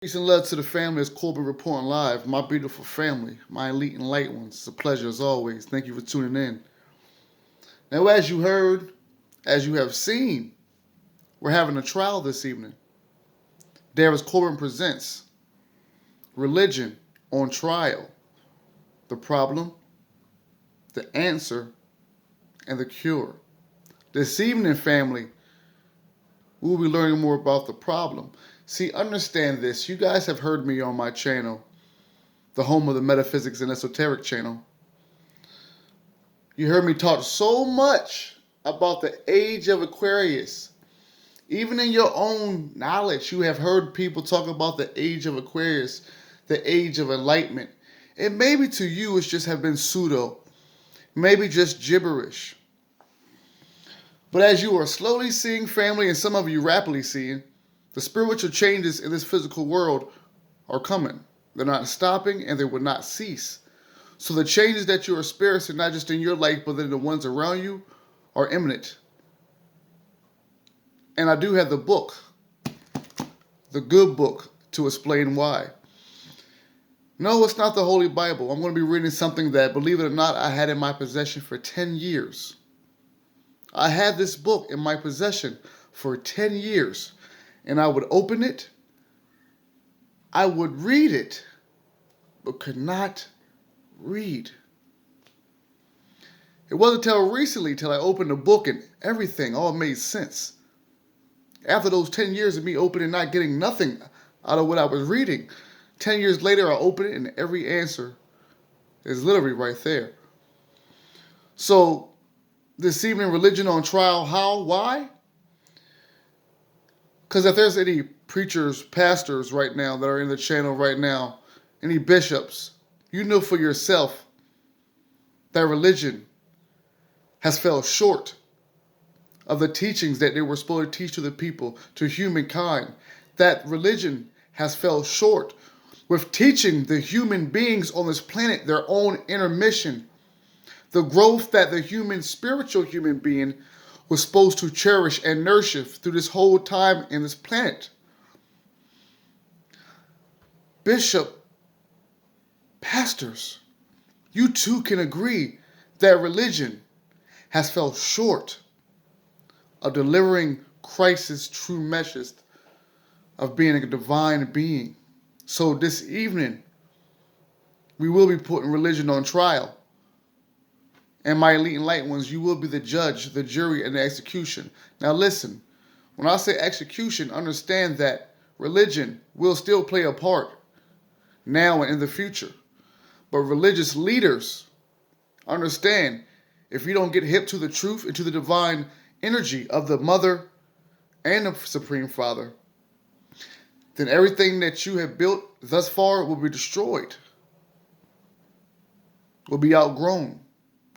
Peace and love to the family. It's Corbin reporting live. My beautiful family, my elite and light ones. It's a pleasure as always. Thank you for tuning in. Now, as you heard, as you have seen, we're having a trial this evening. Darius Corbin presents Religion on Trial. The problem, the answer, and the cure. This evening, family, we'll be learning more about the problem. See, understand this. You guys have heard me on my channel, the home of the Metaphysics and Esoteric channel. You heard me talk so much about the age of Aquarius. Even in your own knowledge, you have heard people talk about the age of Aquarius, the age of enlightenment. And maybe to you, it's just have been pseudo, maybe just gibberish. But as you are slowly seeing, family, and some of you rapidly seeing, the spiritual changes in this physical world are coming. They're not stopping and they will not cease. So the changes that you're experiencing, not just in your life, but in the ones around you, are imminent. And I do have the book, the good book, to explain why. No, it's not the Holy Bible. I'm going to be reading something that, believe it or not, I had in my possession for 10 years. I had this book in my possession for 10 years. And I would open it, I would read it, but could not read. It wasn't until recently, till I opened the book and everything all made sense. After those 10 years of me opening and not getting nothing out of what I was reading, 10 years later I open it and every answer is literally right there. So, this evening, religion on trial, how, why? Because if there's any preachers, pastors right now that are in the channel right now, any bishops, you know for yourself that religion has fell short of the teachings that they were supposed to teach to the people, to humankind. That religion has fell short with teaching the human beings on this planet their own inner mission, the growth that the spiritual human being was supposed to cherish and nurture through this whole time in this planet. Bishop, pastors, you too can agree that religion has fell short of delivering Christ's true message of being a divine being. So this evening, we will be putting religion on trial. And my elite and light ones, you will be the judge, the jury, and the execution. Now listen, when I say execution, understand that religion will still play a part now and in the future. But religious leaders understand, if you don't get hip to the truth and to the divine energy of the Mother and the Supreme Father, then everything that you have built thus far will be destroyed, will be outgrown,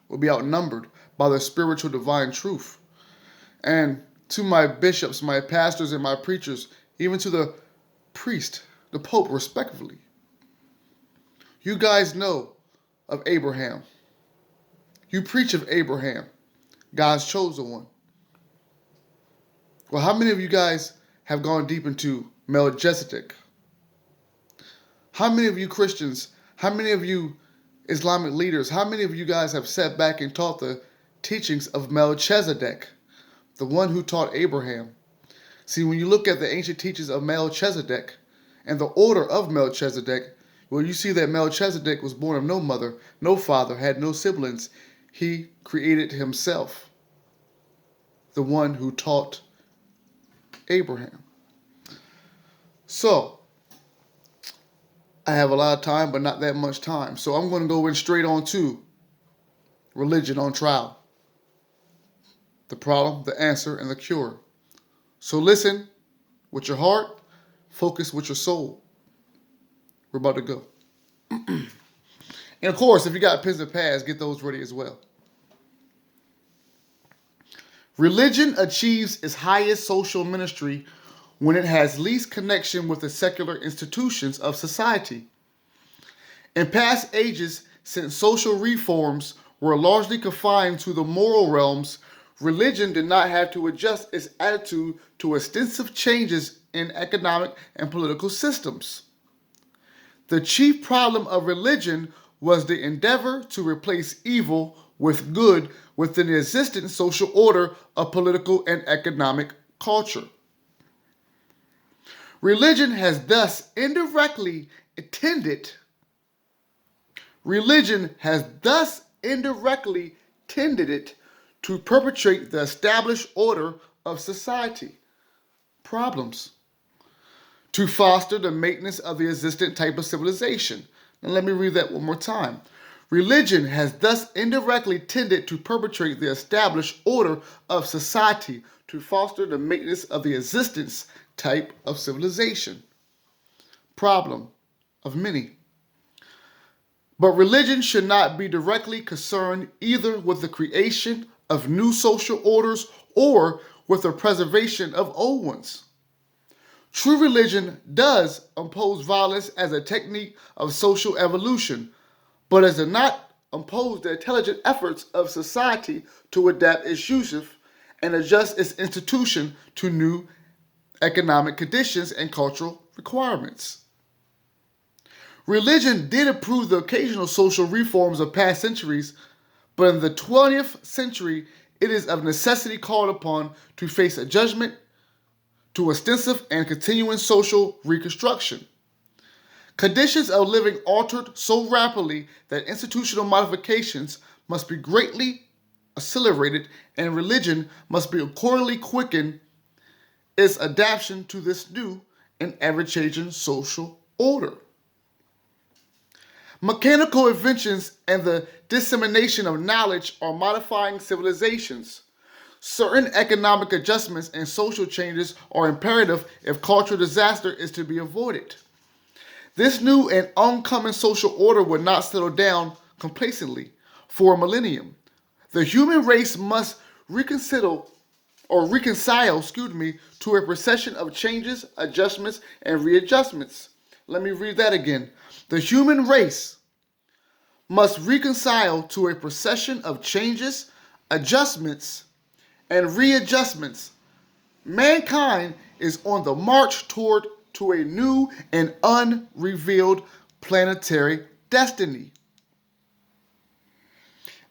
will be outnumbered by the spiritual divine truth. And to my bishops, my pastors, and my preachers, even to the priest, the Pope, respectively, you guys know of Abraham. You preach of Abraham, God's chosen one. Well, how many of you guys have gone deep into Melchizedek? How many of you Christians, how many of you Islamic leaders, how many of you guys have sat back and taught the teachings of Melchizedek, the one who taught Abraham? See, when you look at the ancient teachings of Melchizedek and the order of Melchizedek, well, you see that Melchizedek was born of no mother, no father, had no siblings. He created himself, the one who taught Abraham. So, I have a lot of time, but not that much time. So I'm going to go in straight on to religion on trial. The problem, the answer, and the cure. So listen with your heart, focus with your soul. We're about to go. And of course, if you got pens and pads, get those ready as well. Religion achieves its highest social ministry when it has least connection with the secular institutions of society. In past ages, since social reforms were largely confined to the moral realms, religion did not have to adjust its attitude to extensive changes in economic and political systems. The chief problem of religion was the endeavor to replace evil with good within the existing social order of political and economic culture. Religion has thus indirectly tended it to perpetuate the established order of society. Problems. To foster the maintenance of the existing type of civilization. Now let me read that one more time. Religion has thus indirectly tended to perpetuate the established order of society to foster the maintenance of the existence type of civilization. Problem of many. But religion should not be directly concerned either with the creation of new social orders or with the preservation of old ones. True religion does impose violence as a technique of social evolution, but does not impose the intelligent efforts of society to adapt its usage and adjust its institution to new economic conditions and cultural requirements. Religion did approve the occasional social reforms of past centuries, but in the 20th century, it is of necessity called upon to face a judgment to extensive and continuing social reconstruction. Conditions of living altered so rapidly that institutional modifications must be greatly accelerated and religion must be accordingly quickened its adaptation to this new and ever-changing social order. Mechanical inventions and the dissemination of knowledge are modifying civilizations. Certain economic adjustments and social changes are imperative if cultural disaster is to be avoided. This new and oncoming social order will not settle down complacently for a millennium. The human race must reconcile to a procession of changes, adjustments, and readjustments. Let me read that again. The human race must reconcile to a procession of changes, adjustments, and readjustments. Mankind is on the march to a new and unrevealed planetary destiny.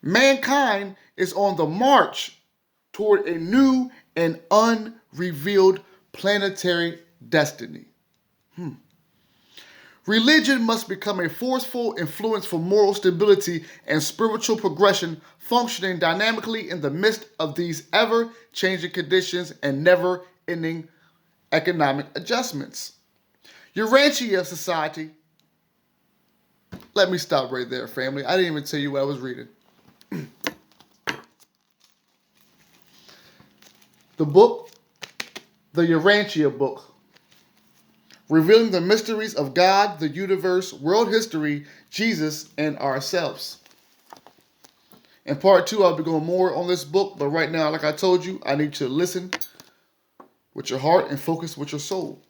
Mankind is on the march toward a new and unrevealed planetary destiny. Religion must become a forceful influence for moral stability and spiritual progression, functioning dynamically in the midst of these ever-changing conditions and never-ending economic adjustments. Urantia society. Let me stop right there, family. I didn't even tell you what I was reading. The book, the Urantia book, revealing the mysteries of God, the universe, world history, Jesus, and ourselves. In part 2, I'll be going more on this book, but right now, like I told you, I need you to listen with your heart and focus with your soul.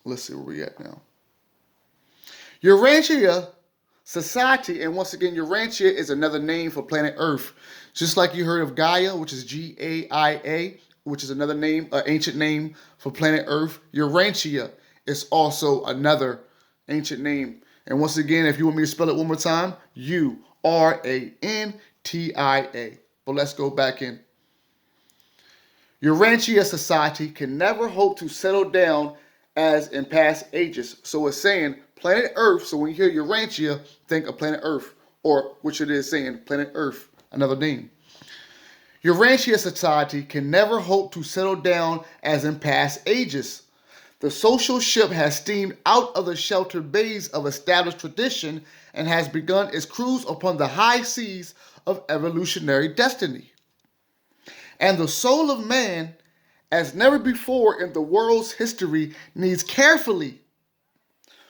Let's see where we're at now. Urantia society, and once again, Urantia is another name for planet Earth. Just like you heard of Gaia, which is Gaia, which is another name, an ancient name for planet Earth. Urantia is also another ancient name. And once again, if you want me to spell it one more time, Urantia. But let's go back in. Urantia society can never hope to settle down as in past ages. So it's saying planet Earth. So when you hear Urantia, think of planet Earth, or which it is saying planet Earth, another name. Urantia society can never hope to settle down as in past ages. The social ship has steamed out of the sheltered bays of established tradition and has begun its cruise upon the high seas of evolutionary destiny. And the soul of man, as never before in the world's history, needs carefully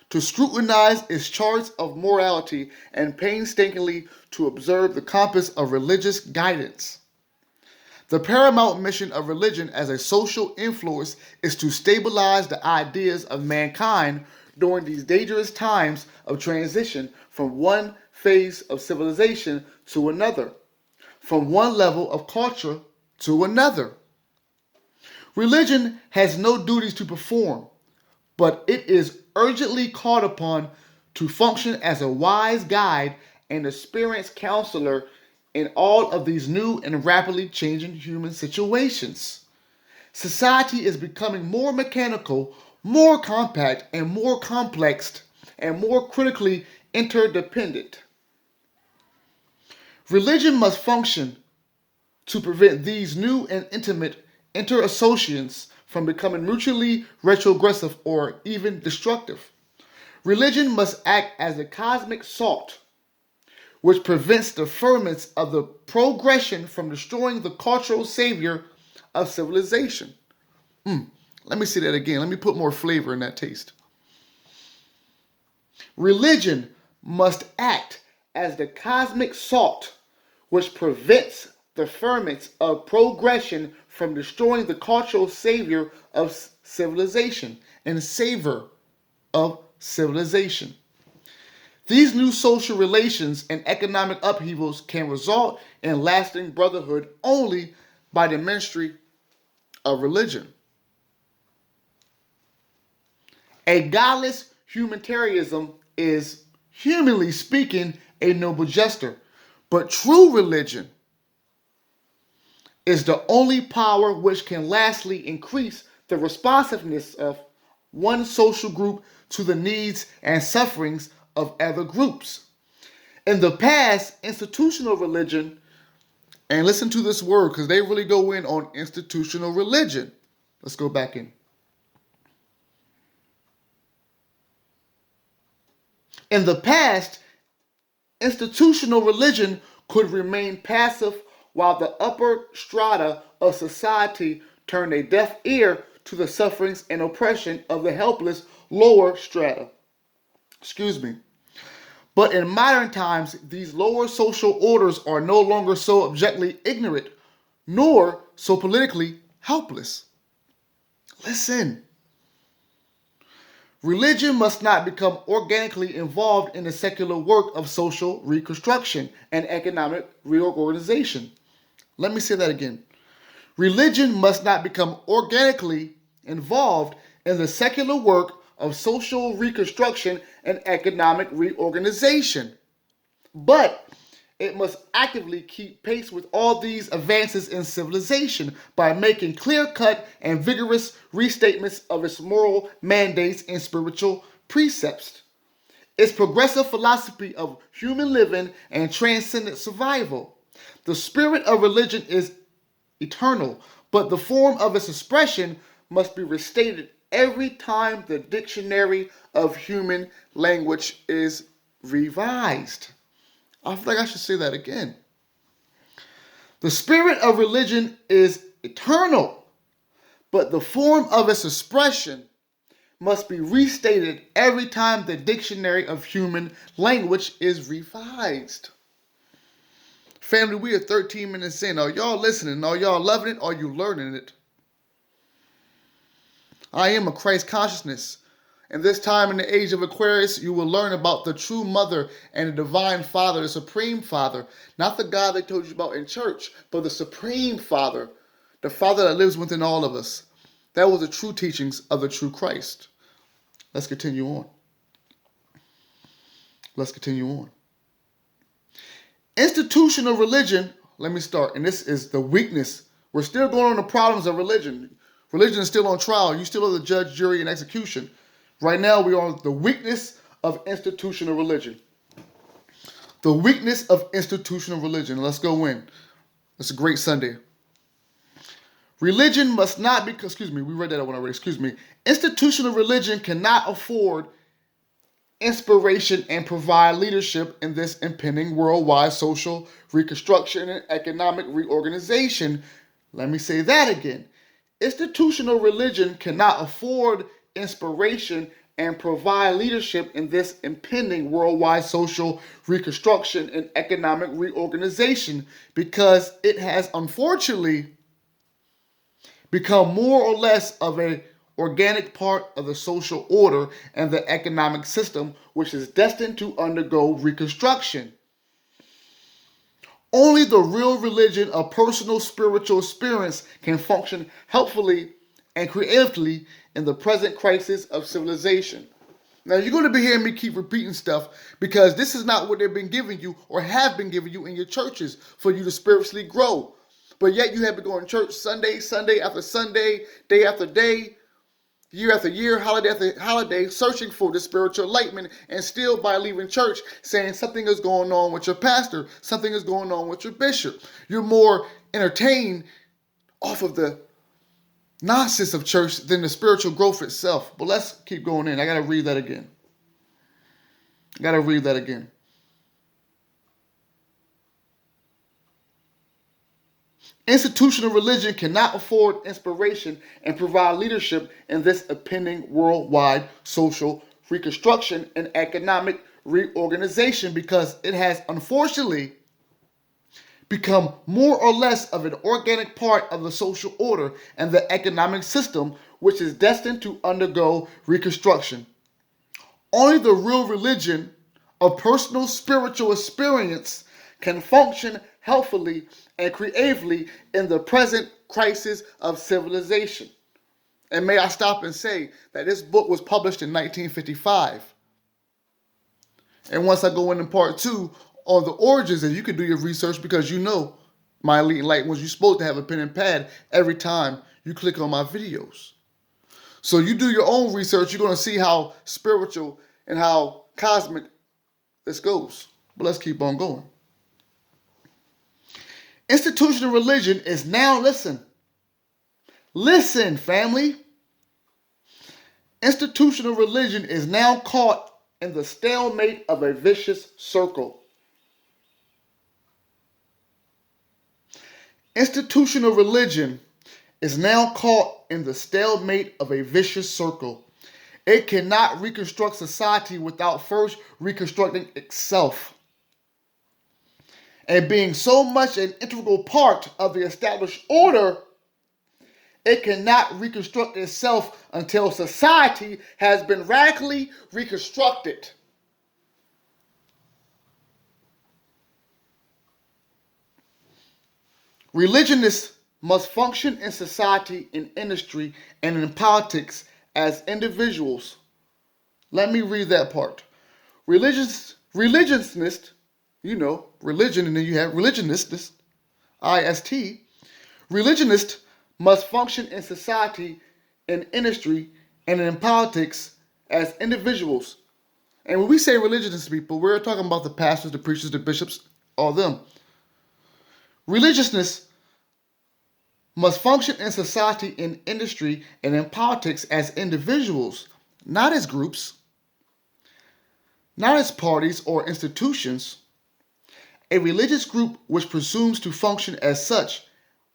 to scrutinize its charts of morality and painstakingly to observe the compass of religious guidance. The paramount mission of religion as a social influence is to stabilize the ideas of mankind during these dangerous times of transition from one phase of civilization to another, from one level of culture to another. Religion has no duties to perform, but it is urgently called upon to function as a wise guide and experienced counselor in all of these new and rapidly changing human situations. Society is becoming more mechanical, more compact, and more complex, and more critically interdependent. Religion must function to prevent these new and intimate interassociations from becoming mutually retrogressive or even destructive. Religion must act as a cosmic salt, which prevents the ferments of the progression from destroying the cultural savior of civilization. Let me say that again. Let me put more flavor in that taste. Religion must act as the cosmic salt, which prevents the ferments of progression from destroying the cultural savior of civilization and savor of civilization. These new social relations and economic upheavals can result in lasting brotherhood only by the ministry of religion. A godless humanitarianism is, humanly speaking, a noble gesture, but true religion is the only power which can lastly increase the responsiveness of one social group to the needs and sufferings of other groups. In the past, institutional religion, and listen to this word because they really go in on institutional religion. Let's go back in. In the past, institutional religion could remain passive while the upper strata of society turned a deaf ear to the sufferings and oppression of the helpless lower strata. Excuse me. But in modern times, these lower social orders are no longer so objectively ignorant, nor so politically helpless. Listen. Religion must not become organically involved in the secular work of social reconstruction and economic reorganization. Let me say that again. Religion must not become organically involved in the secular work of social reconstruction and economic reorganization, but it must actively keep pace with all these advances in civilization by making clear-cut and vigorous restatements of its moral mandates and spiritual precepts. Its progressive philosophy of human living and transcendent survival. The spirit of religion is eternal, but the form of its expression must be restated every time the dictionary of human language is revised. I feel like I should say that again. The spirit of religion is eternal, but the form of its expression must be restated every time the dictionary of human language is revised. Family, we are 13 minutes in. Are y'all listening? Are y'all loving it? Are you learning it? I am a Christ consciousness. And this time in the age of Aquarius, you will learn about the true mother and the divine father, the supreme father. Not the God they told you about in church, but the supreme father, the father that lives within all of us. That was the true teachings of the true Christ. Let's continue on. Institutional religion, let me start, and this is the weakness. We're still going on the problems of religion. Religion is still on trial. You still are the judge, jury, and execution. Right now, we are on the weakness of institutional religion. The weakness of institutional religion. Let's go in. It's a great Sunday. Religion must not be, we read that one already, Institutional religion cannot afford inspiration and provide leadership in this impending worldwide social reconstruction and economic reorganization. Let me say that again. Institutional religion cannot afford inspiration and provide leadership in this impending worldwide social reconstruction and economic reorganization because it has unfortunately become more or less of an organic part of the social order and the economic system, which is destined to undergo reconstruction. Only the real religion of personal spiritual experience can function helpfully and creatively in the present crisis of civilization. Now, you're going to be hearing me keep repeating stuff because this is not what they've been giving you or have been giving you in your churches for you to spiritually grow. But yet you have been going to church Sunday after Sunday, day after day, year after year, holiday after holiday, searching for the spiritual enlightenment, and still by leaving church saying something is going on with your pastor, something is going on with your bishop. You're more entertained off of the nonsense of church than the spiritual growth itself. But let's keep going in. I got to read that again. Institutional religion cannot afford inspiration and provide leadership in this impending worldwide social reconstruction and economic reorganization because it has unfortunately become more or less of an organic part of the social order and the economic system, which is destined to undergo reconstruction. Only the real religion of personal spiritual experience can function healthily and creatively in the present crisis of civilization. And may I stop and say that this book was published in 1955. And once I go into part 2 on the origins, and you can do your research because you know, my elite enlightened ones, you're supposed to have a pen and pad every time you click on my videos. So you do your own research, you're going to see how spiritual and how cosmic this goes. But let's keep on going. Institutional religion is now, listen, family. Institutional religion is now caught in the stalemate of a vicious circle. Institutional religion is now caught in the stalemate of a vicious circle. It cannot reconstruct society without first reconstructing itself. And being so much an integral part of the established order, it cannot reconstruct itself until society has been radically reconstructed. Religionists must function in society, in industry, and in politics as individuals. Let me read that part. Religionist, religion, and then you have religionist, IST. Religionist must function in society, in industry, and in politics as individuals. And when we say religionist people, we're talking about the pastors, the preachers, the bishops, all them. Religiousness must function in society, in industry, and in politics as individuals, not as groups, not as parties or institutions. A religious group which presumes to function as such,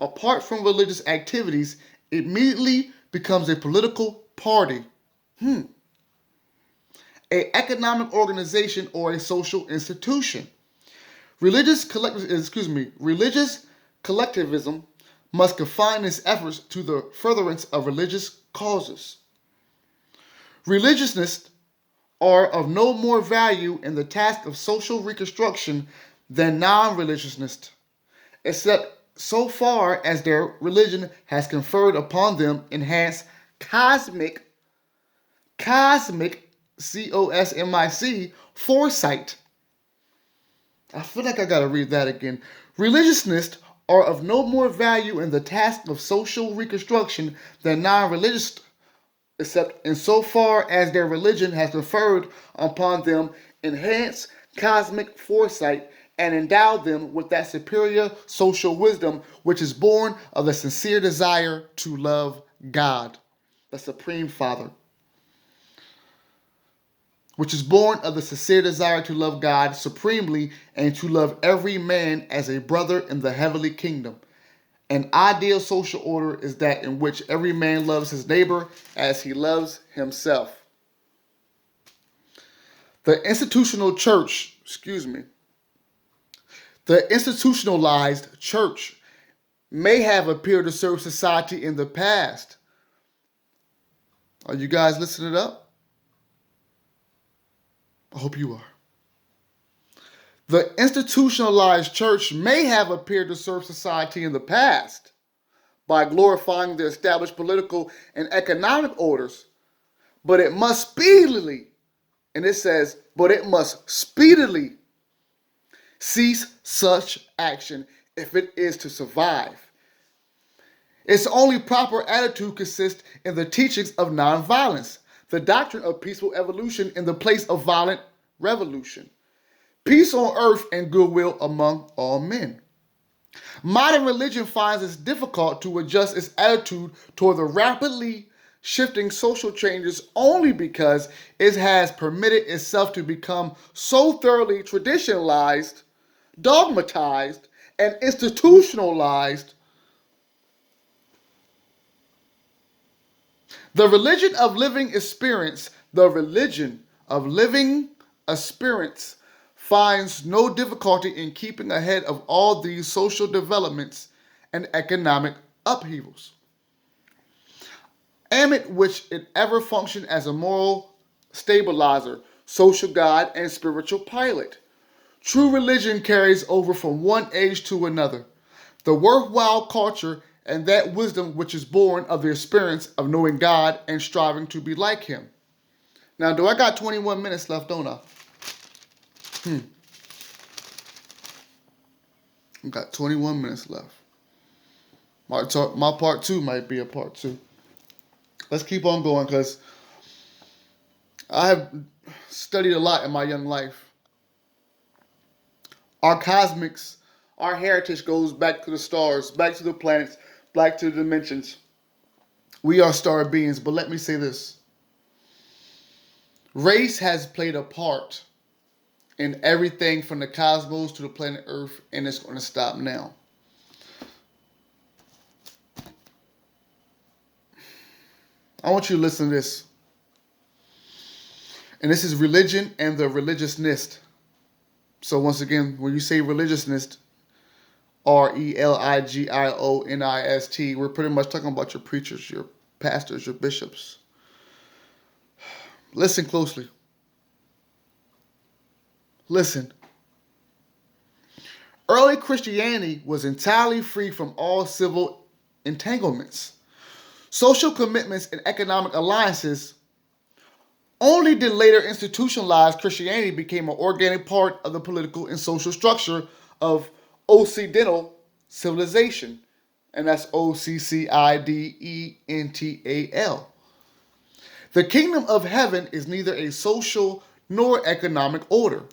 apart from religious activities, immediately becomes a political party, a economic organization, or a social institution. Religious collectivism must confine its efforts to the furtherance of religious causes. Religionists are of no more value in the task of social reconstruction than non-religionists, except so far as their religion has conferred upon them enhanced cosmic, COSMIC, foresight. I feel like I gotta read that again. Religionists are of no more value in the task of social reconstruction than non-religious, except insofar as their religion has conferred upon them enhanced cosmic foresight and endowed them with that superior social wisdom which is born of the sincere desire to love God, the Supreme Father. Which is born of the sincere desire to love God supremely and to love every man as a brother in the heavenly kingdom. An ideal social order is that in which every man loves his neighbor as he loves himself. The institutionalized church may have appeared to serve society in the past. Are you guys listening up? I hope you are. The institutionalized church may have appeared to serve society in the past, by glorifying the established political and economic orders, but it must speedily, and it says, but it must speedily cease such action if it is to survive. Its only proper attitude consists in the teachings of nonviolence, the doctrine of peaceful evolution in the place of violent revolution, peace on earth and goodwill among all men. Modern religion finds it difficult to adjust its attitude toward the rapidly shifting social changes only because it has permitted itself to become so thoroughly traditionalized, dogmatized, and institutionalized. The religion of living experience finds no difficulty in keeping ahead of all these social developments and economic upheavals, amid which it ever functioned as a moral stabilizer, social guide, and spiritual pilot. True religion carries over from one age to another the worthwhile culture and that wisdom which is born of the experience of knowing God and striving to be like Him. Now, do I got 21 minutes left, don't I? I got 21 minutes left. My part two might be a part two. Let's keep on going because I have studied a lot in my young life. Our cosmics, our heritage goes back to the stars, back to the planets, back to the dimensions. We are star beings, but let me say this. Race has played a part in everything from the cosmos to the planet Earth, and it's going to stop now. I want you to listen to this. And this is religion and the religiousnist. So once again, when you say religiousnist, religionist, we're pretty much talking about your preachers, your pastors, your bishops. Listen closely. Listen. Early Christianity was entirely free from all civil entanglements. Social commitments and economic alliances only did later institutionalized Christianity became an organic part of the political and social structure of Occidental civilization. And that's Occidental. The kingdom of heaven is neither a social nor economic order.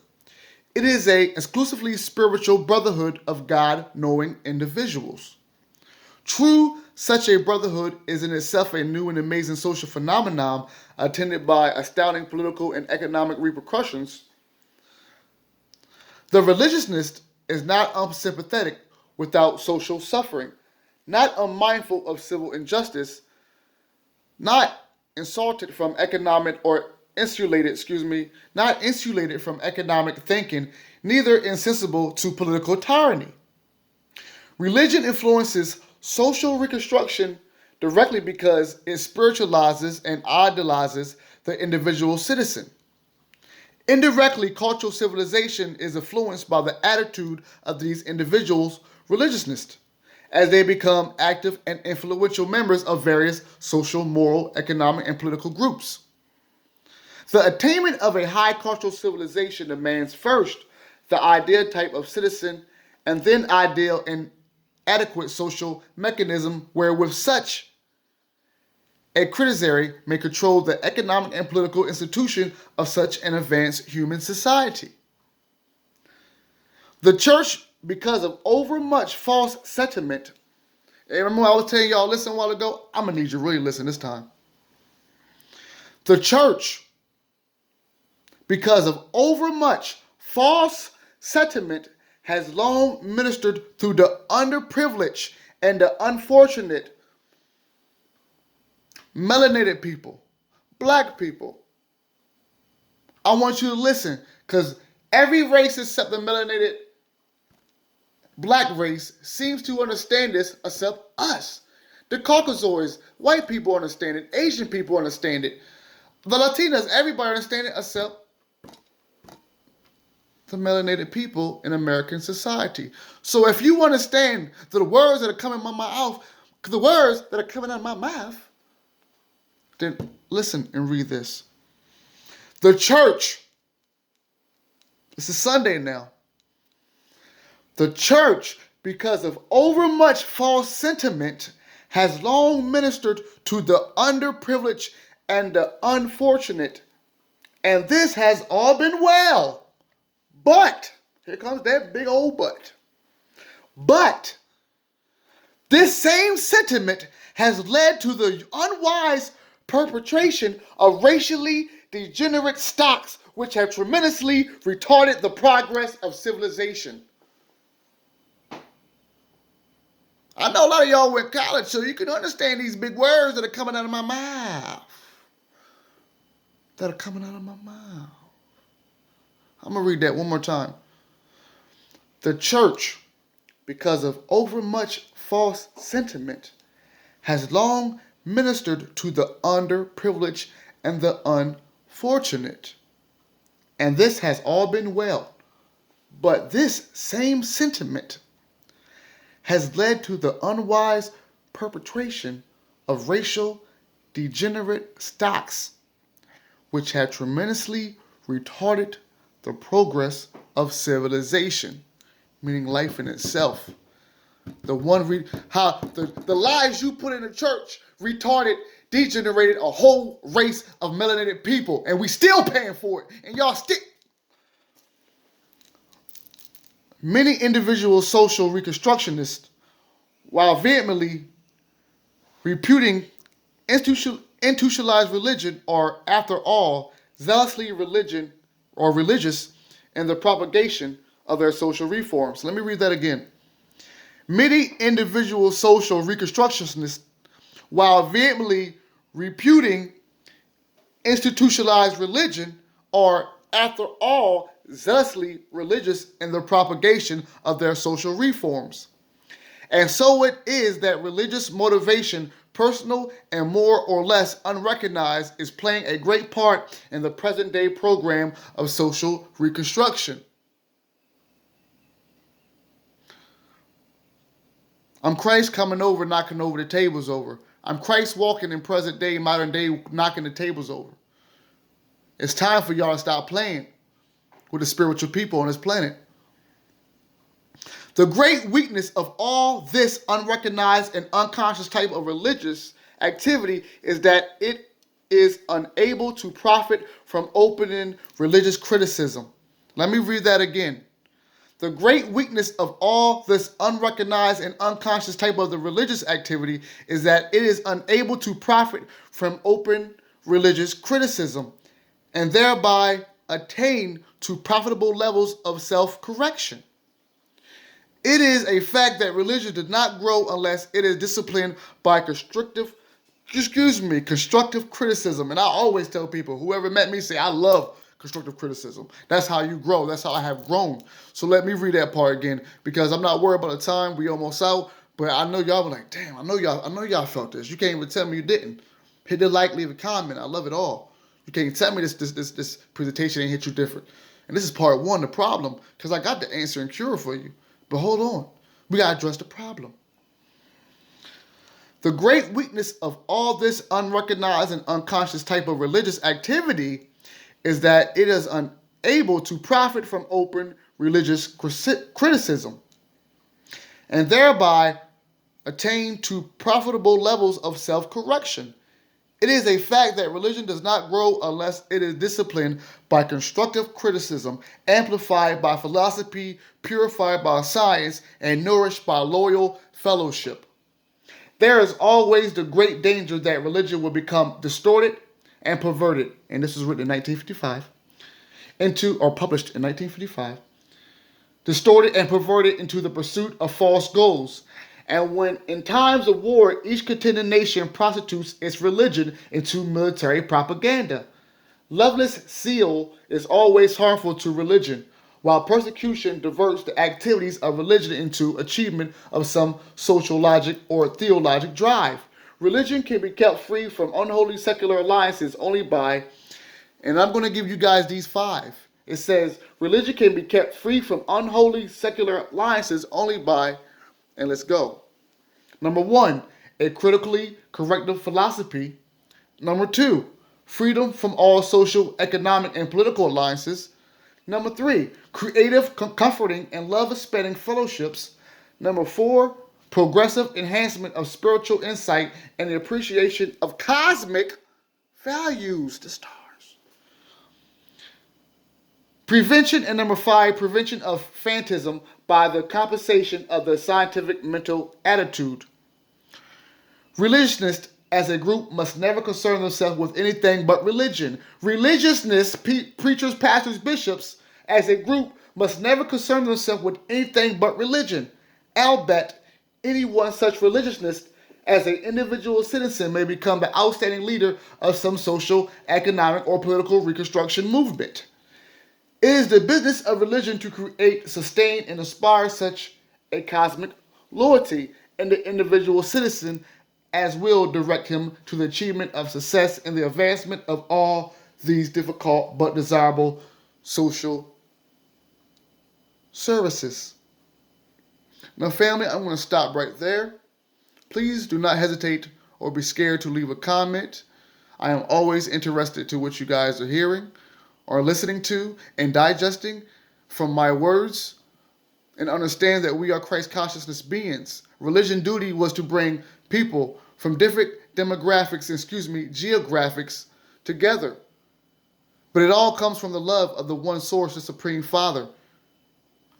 It is an exclusively spiritual brotherhood of God-knowing individuals. True, such a brotherhood is in itself a new and amazing social phenomenon attended by astounding political and economic repercussions. The religionist is not unsympathetic without social suffering, not unmindful of civil injustice, not insulated from economic from economic thinking, neither insensible to political tyranny. Religion influences social reconstruction directly because it spiritualizes and idolizes the individual citizen. Indirectly, cultural civilization is influenced by the attitude of these individuals, religionists, as they become active and influential members of various social, moral, economic, and political groups. The attainment of a high cultural civilization demands first the ideal type of citizen and then ideal and adequate social mechanism wherewith such a criticism may control the economic and political institution of such an advanced human society. The church, because of overmuch false sentiment, and remember I was telling y'all listen a while ago, I'm going to need you to really listen this time. The church, because of overmuch false sentiment, has long ministered through the underprivileged and the unfortunate melanated people, black people. I want you to listen, because every race except the melanated black race seems to understand this except us. The Caucasoids, white people understand it, Asian people understand it, the Latinas, everybody understands it except the melanated people in American society. So if you understand the words that are coming from my mouth, the words that are coming out of my mouth, then listen and read this. The church, this is Sunday now. The church, because of overmuch false sentiment, has long ministered to the underprivileged and the unfortunate. And this has all been well. But, here comes that big old but. But, this same sentiment has led to the unwise perpetration of racially degenerate stocks which have tremendously retarded the progress of civilization. I know a lot of y'all went to college, so you can understand these big words that are coming out of my mouth. I'm going to read that one more time. The church, because of overmuch false sentiment, has long ministered to the underprivileged and the unfortunate. And this has all been well. But this same sentiment has led to the unwise perpetration of racial degenerate stocks, which have tremendously retarded the progress of civilization, meaning life in itself. The lies you put in the church retarded, degenerated a whole race of melanated people, and we still paying for it, and y'all still. Many individual social reconstructionists, while vehemently reputing institutionalized religion, are, after all, zealously religious in the propagation of their social reforms. Let me read that again. Many individual social reconstructionists, while vehemently reputing institutionalized religion, are, after all, zealously religious in the propagation of their social reforms. And so it is that religious motivation, personal and more or less unrecognized, is playing a great part in the present day program of social reconstruction. I'm Christ coming over, knocking over the tables over. I'm Christ walking in present day, modern day, knocking the tables over. It's time for y'all to stop playing with the spiritual people on this planet. The great weakness of all this unrecognized and unconscious type of religious activity is that it is unable to profit from open religious criticism. Let me read that again. The great weakness of all this unrecognized and unconscious type of the religious activity is that it is unable to profit from open religious criticism and thereby attain to profitable levels of self-correction. It is a fact that religion does not grow unless it is disciplined by constructive criticism. And I always tell people, whoever met me, say, I love constructive criticism. That's how you grow. That's how I have grown. So let me read that part again, because I'm not worried about the time. We almost out. But I know y'all were like, damn, I know y'all felt this. You can't even tell me you didn't. Hit the like, leave a comment. I love it all. You can't tell me this presentation ain't hit you different. And this is part one, the problem, because I got the answer and cure for you. But hold on. We got to address the problem. The great weakness of all this unrecognized and unconscious type of religious activity is that it is unable to profit from open religious criticism and thereby attain to profitable levels of self-correction. It is a fact that religion does not grow unless it is disciplined by constructive criticism, amplified by philosophy, purified by science, and nourished by loyal fellowship. There is always the great danger that religion will become distorted and perverted, and this was written in 1955, published in 1955, distorted and perverted into the pursuit of false goals. And when in times of war, each contending nation prostitutes its religion into military propaganda. Loveless zeal is always harmful to religion, while persecution diverts the activities of religion into achievement of some social logic or theologic drive. Religion can be kept free from unholy secular alliances only by, and I'm going to give you guys these 5. It says, religion can be kept free from unholy secular alliances only by, and let's go. Number 1, a critically corrective philosophy. Number 2, freedom from all social, economic, and political alliances. Number 3, creative, comforting, and love-spreading fellowships. Number 4, progressive enhancement of spiritual insight and the appreciation of cosmic values. The stars. Prevention, and number 5, prevention of phantasm by the compensation of the scientific mental attitude. Religionists as a group must never concern themselves with anything but religion. Religiousness, preachers, pastors, bishops, as a group must never concern themselves with anything but religion. Albeit, any one such religiousness as an individual citizen may become the outstanding leader of some social, economic, or political reconstruction movement. It is the business of religion to create, sustain, and inspire such a cosmic loyalty in the individual citizen as will direct him to the achievement of success in the advancement of all these difficult but desirable social services. Now, family, I'm going to stop right there. Please do not hesitate or be scared to leave a comment. I am always interested to what you guys are hearing or listening to and digesting from my words, and understand that we are Christ consciousness beings. Religion duty was to bring people from different demographics, geographics together. But it all comes from the love of the one source, the Supreme Father,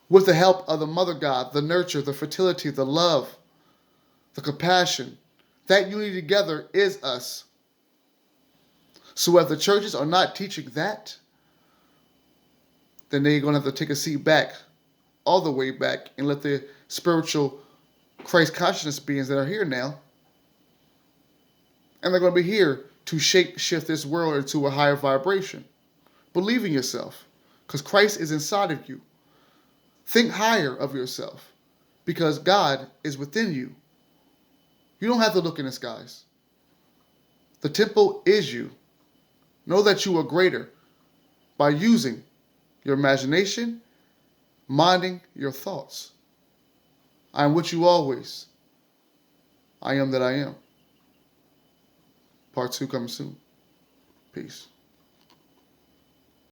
with the help of the Mother God, the nurture, the fertility, the love, the compassion. That unity together is us. So if the churches are not teaching that, then they're going to have to take a seat back, all the way back, and let the spiritual Christ consciousness beings that are here now, and they're going to be here to shift this world into a higher vibration. Believe in yourself, because Christ is inside of you. Think higher of yourself, because God is within you. You don't have to look in the skies. The temple is you. Know that you are greater by using your imagination, minding your thoughts. I am with you always. I am that I am. Part 2 coming soon. Peace.